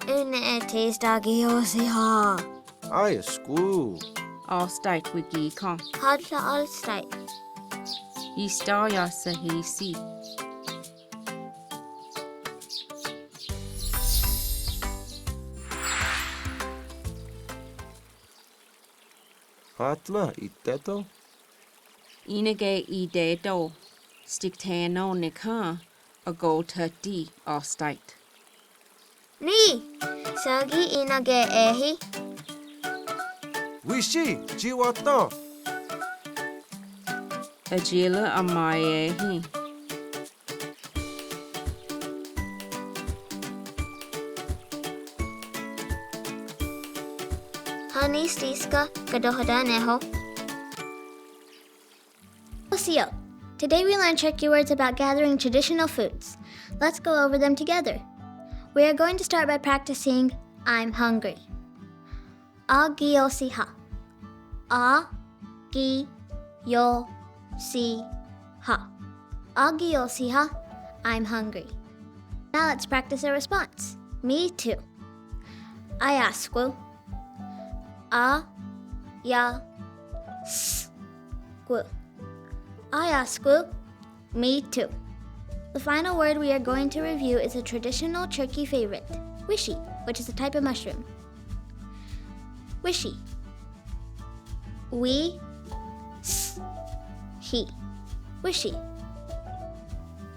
Une testagi Osiyo. I school. Allstate wiki kan. Hadla allstate. Istaya sahisi. Hatla iteto. Inage I dedo. Stiktano nika. A go to di allstate. Ni. Sagi inage ehi. Wishi, jiwata. Ajila amayehi. Hani stiska kadohodaneho. Osiyo. Today we learn Cherokee words about gathering traditional foods. Let's go over them together. We are going to start by practicing I'm hungry. Osiyo. Osiyo. I'm hungry. Now let's practice a response. Me too. I ask. I ask. Me too. The final word we are going to review is a traditional Cherokee favorite, wishi, which is a type of mushroom. Wishi. He. Wishi.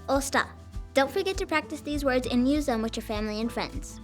Osta. Don't forget to practice these words and use them with your family and friends.